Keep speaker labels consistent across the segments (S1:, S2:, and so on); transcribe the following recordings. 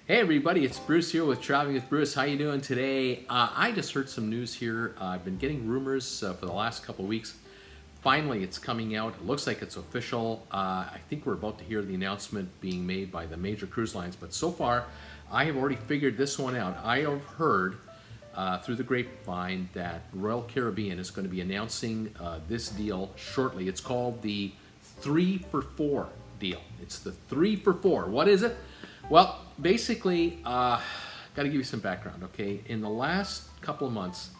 S1: Hey everybody, it's Bruce here with Traveling with Bruce. How you doing today? I just heard some news here. I've been getting rumors for the last couple of weeks. Finally, it's coming out. It looks like it's official. I think we're about to hear the announcement being made by the major cruise lines. But so far, I have already figured this one out. I have heard through the grapevine that Royal Caribbean is going to be announcing this deal shortly. It's called the 3 for 4 deal. It's the 3 for 4. What is it? Well, basically, got to give you some background, okay? In the last couple of months,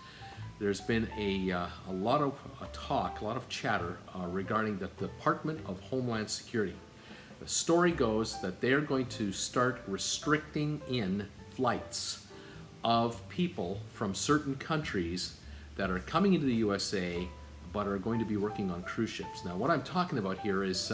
S1: there's been a lot of talk, a lot of chatter regarding the Department of Homeland Security. The story goes that they're going to start restricting in flights of people from certain countries that are coming into the USA but are going to be working on cruise ships. Now, what I'm talking about here is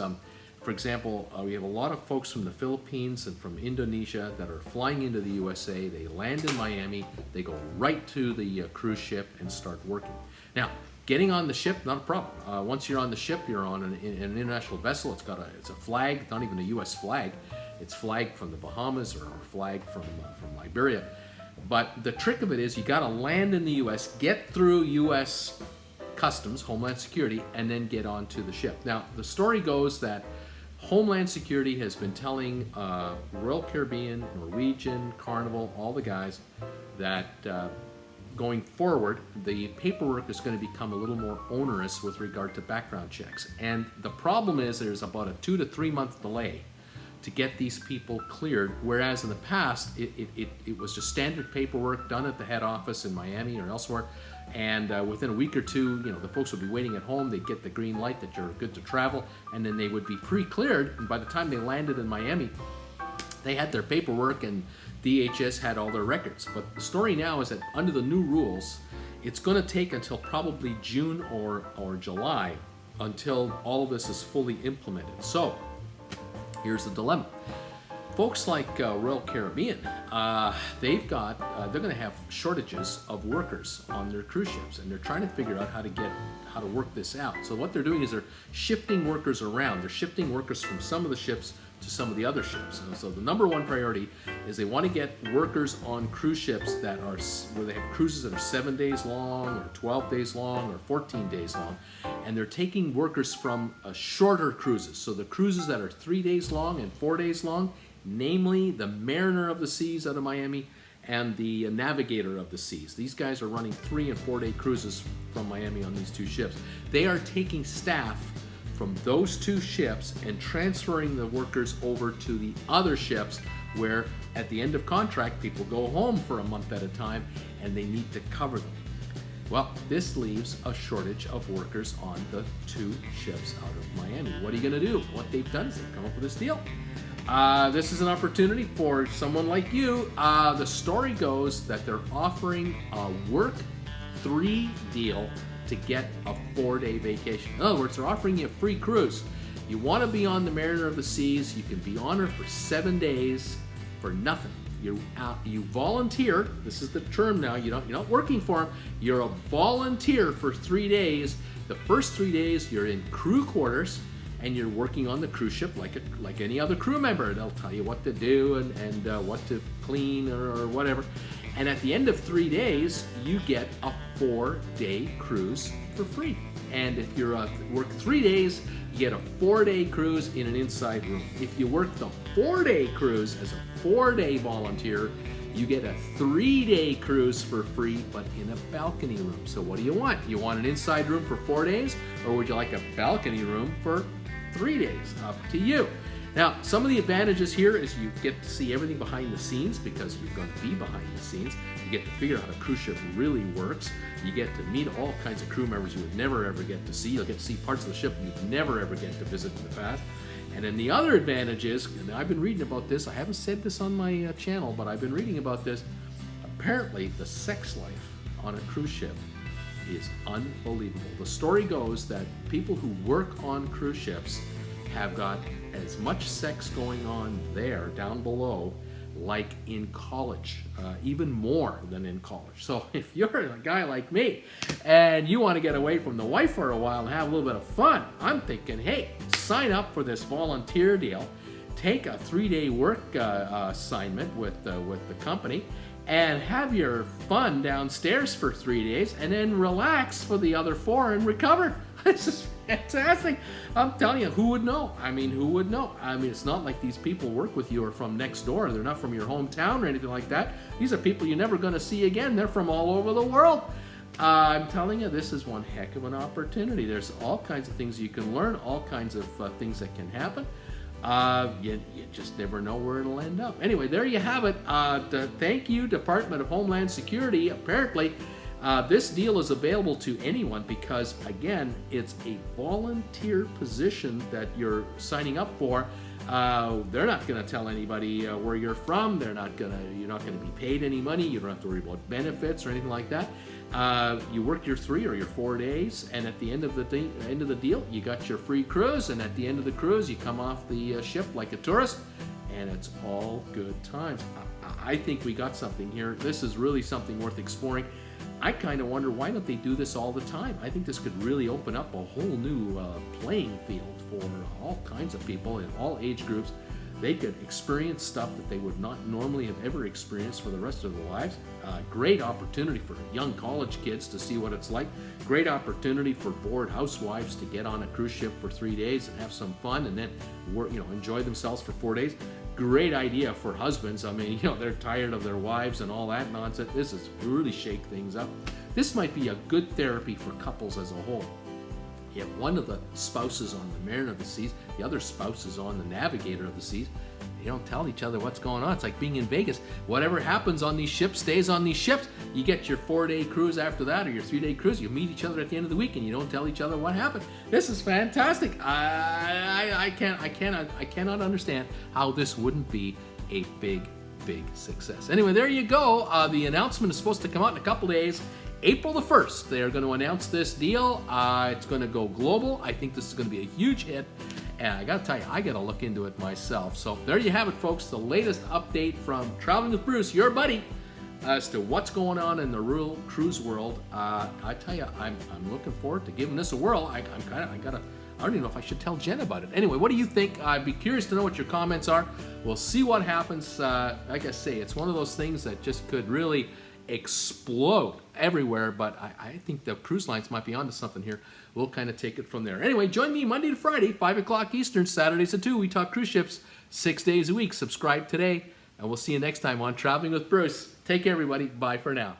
S1: for example, we have a lot of folks from the Philippines and from Indonesia that are flying into the USA. They land in Miami, they go right to the cruise ship and start working. Now, getting on the ship, not a problem. Once you're on the ship, you're on an international vessel. It's a flag, not even a U.S. flag. It's flagged from the Bahamas or flagged from Liberia. But the trick of it is you got to land in the U.S., get through U.S. Customs, Homeland Security, and then get onto the ship. Now, the story goes that Homeland Security has been telling Royal Caribbean, Norwegian, Carnival, all the guys that going forward, the paperwork is going to become a little more onerous with regard to background checks. And the problem is there's about a 2 to 3 month delay to get these people cleared, whereas in the past, it was just standard paperwork done at the head office in Miami or elsewhere. And within a week or two, the folks would be waiting at home. They'd get the green light that you're good to travel, and then they would be pre-cleared. And by the time they landed in Miami, they had their paperwork and DHS had all their records. But the story now is that under the new rules, it's going to take until probably June or July until all of this is fully implemented. So here's the dilemma. Folks like Royal Caribbean, they're going to have shortages of workers on their cruise ships, and they're trying to figure out how to work this out. So what they're doing is they're shifting workers around. They're shifting workers from some of the ships to some of the other ships. And so the number one priority is they want to get workers on cruise ships where they have cruises that are 7 days long, or 12 days long, or 14 days long, and they're taking workers from shorter cruises. So the cruises that are 3 days long and 4 days long, namely the Mariner of the Seas out of Miami and the Navigator of the Seas. These guys are running 3 and 4 day cruises from Miami on these two ships. They are taking staff from those two ships and transferring the workers over to the other ships where at the end of contract people go home for a month at a time and they need to cover them. Well, this leaves a shortage of workers on the two ships out of Miami. What are you going to do? What they've done is they've come up with this deal. This is an opportunity for someone like you. The story goes that they're offering a work 3 deal to get a 4-day vacation. In other words, they're offering you a free cruise. You want to be on the Mariner of the Seas, you can be on her for 7 days for nothing. You volunteer. This is the term now. You're not working for them. You're a volunteer for 3 days. The first 3 days you're in crew quarters and you're working on the cruise ship like any other crew member. They'll tell you what to do and what to clean or whatever. And at the end of 3 days, you get a 4-day cruise for free. And if you work 3 days, you get a 4-day cruise in an inside room. If you work the 4-day cruise as a 4-day volunteer, you get a 3-day cruise for free, but in a balcony room. So what do you want? You want an inside room for 4 days, or would you like a balcony room for 3 days? Up to you. Now, some of the advantages here is you get to see everything behind the scenes because you're going to be behind the scenes. You get to figure out how a cruise ship really works. You get to meet all kinds of crew members you would never ever get to see. You'll get to see parts of the ship you'd never ever get to visit in the past. And then the other advantage is, and I've been reading about this, I haven't said this on my channel, but I've been reading about this. Apparently, the sex life on a cruise ship is unbelievable. The story goes that people who work on cruise ships have got as much sex going on there down below like in college, even more than in college. So if you're a guy like me and you want to get away from the wife for a while and have a little bit of fun, I'm thinking, hey, sign up for this volunteer deal take a 3-day work assignment with the company and have your fun downstairs for 3 days and then relax for the other 4 and recover. This is fantastic. I'm telling you, who would know? I mean, who would know? I mean, it's not like these people work with you or from next door. They're not from your hometown or anything like that. These are people you're never going to see again. They're from all over the world. I'm telling you, this is one heck of an opportunity. There's all kinds of things you can learn, all kinds of things that can happen. You just never know where it'll end up. Anyway, there you have it. Thank you, Department of Homeland Security. Apparently, this deal is available to anyone because, again, it's a volunteer position that you're signing up for. They're not going to tell anybody where you're from. You're not going to be paid any money. You don't have to worry about benefits or anything like that. You work your 3 or your 4 days, and at the end of the deal, you got your free cruise. And at the end of the cruise, you come off the ship like a tourist, and it's all good times. I think we got something here. This is really something worth exploring. I kind of wonder, why don't they do this all the time? I think this could really open up a whole new playing field for all kinds of people in all age groups. They could experience stuff that they would not normally have ever experienced for the rest of their lives. Great opportunity for young college kids to see what it's like. Great opportunity for bored housewives to get on a cruise ship for 3 days and have some fun and then enjoy themselves for 4 days. Great idea for husbands. I mean, they're tired of their wives and all that nonsense. This is really shake things up. This might be a good therapy for couples as a whole. If one of the spouses on the Mariner of the Seas, the other spouse is on the Navigator of the Seas, they don't tell each other what's going on. It's like being in Vegas. Whatever happens on these ships stays on these ships. You get your 4-day cruise after that, or your 3-day cruise. You meet each other at the end of the week, and you don't tell each other what happened. This is fantastic. I cannot understand how this wouldn't be a big success. Anyway, there you go. The announcement is supposed to come out in a couple days. April the 1st, they are going to announce this deal. It's going to go global. I think this is going to be a huge hit. And I got to tell you, I got to look into it myself. So there you have it, folks. The latest update from Traveling with Bruce, your buddy, as to what's going on in the rural cruise world. I tell you, I'm looking forward to giving this a whirl. I don't even know if I should tell Jen about it. Anyway, what do you think? I'd be curious to know what your comments are. We'll see what happens. Like I say, it's one of those things that just could really explode everywhere, but I think the cruise lines might be onto something here. We'll kind of take it from there. Anyway, join me Monday to Friday, 5 o'clock Eastern, Saturdays at 2. We talk cruise ships 6 days a week. Subscribe today, and we'll see you next time on Traveling with Bruce. Take care, everybody. Bye for now.